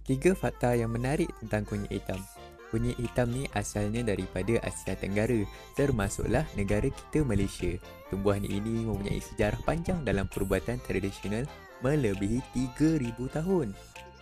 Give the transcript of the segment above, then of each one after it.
Tiga fakta yang menarik tentang kunyit hitam. Kunyit hitam ni asalnya daripada Asia Tenggara, termasuklah negara kita Malaysia. Tumbuhan ini mempunyai sejarah panjang dalam perubatan tradisional melebihi 3,000 tahun.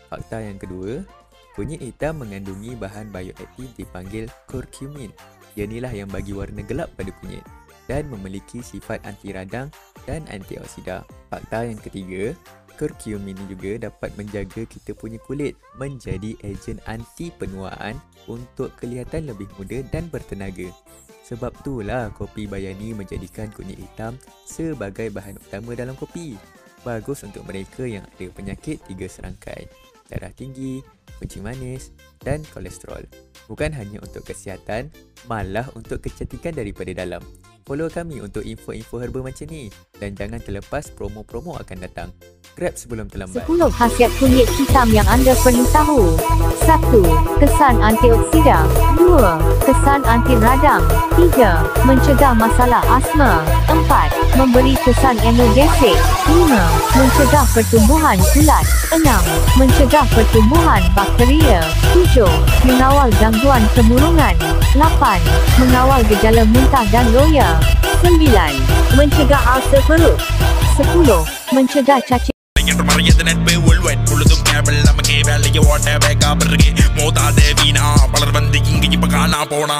Fakta yang kedua, kunyit hitam mengandungi bahan bioaktif dipanggil curcumin. Ianilah yang bagi warna gelap pada kunyit dan memiliki sifat anti radang dan antioksida. Fakta yang ketiga, curcumin ini juga dapat menjaga kita punya kulit menjadi ejen anti penuaan untuk kelihatan lebih muda dan bertenaga. Sebab itulah kopi Bayani menjadikan kunyit hitam sebagai bahan utama dalam kopi. Bagus untuk mereka yang ada penyakit 3 serangkai, darah tinggi, kencing manis dan kolesterol. Bukan hanya untuk kesihatan, malah untuk kecantikan daripada dalam. Follow kami untuk info-info herba macam ni dan jangan terlepas promo-promo akan datang. Grab sebelum terlambat. 10 khasiat kunyit hitam yang anda perlu tahu. 1. Kesan antioksida. 2. Kesan anti radang. 3. Mencegah masalah asma. 4. Memberi kesan analgesik. 5. Mencegah pertumbuhan kulat. 6. Mencegah pertumbuhan bakteria. 7. Mengawal gangguan kemurungan. 8. Mengawal gejala muntah dan loya. 9. Mencegah ulcer perut. 10. Mencegah cacing. மறையது நட்பு உள்வெட் பொழுதும் கேவல் நமக்கே வேலையை ஓட்ட பேக்கா பிறகு மோதாதே வீணா பலர் வந்து இங்கு இப்ப காணா போனா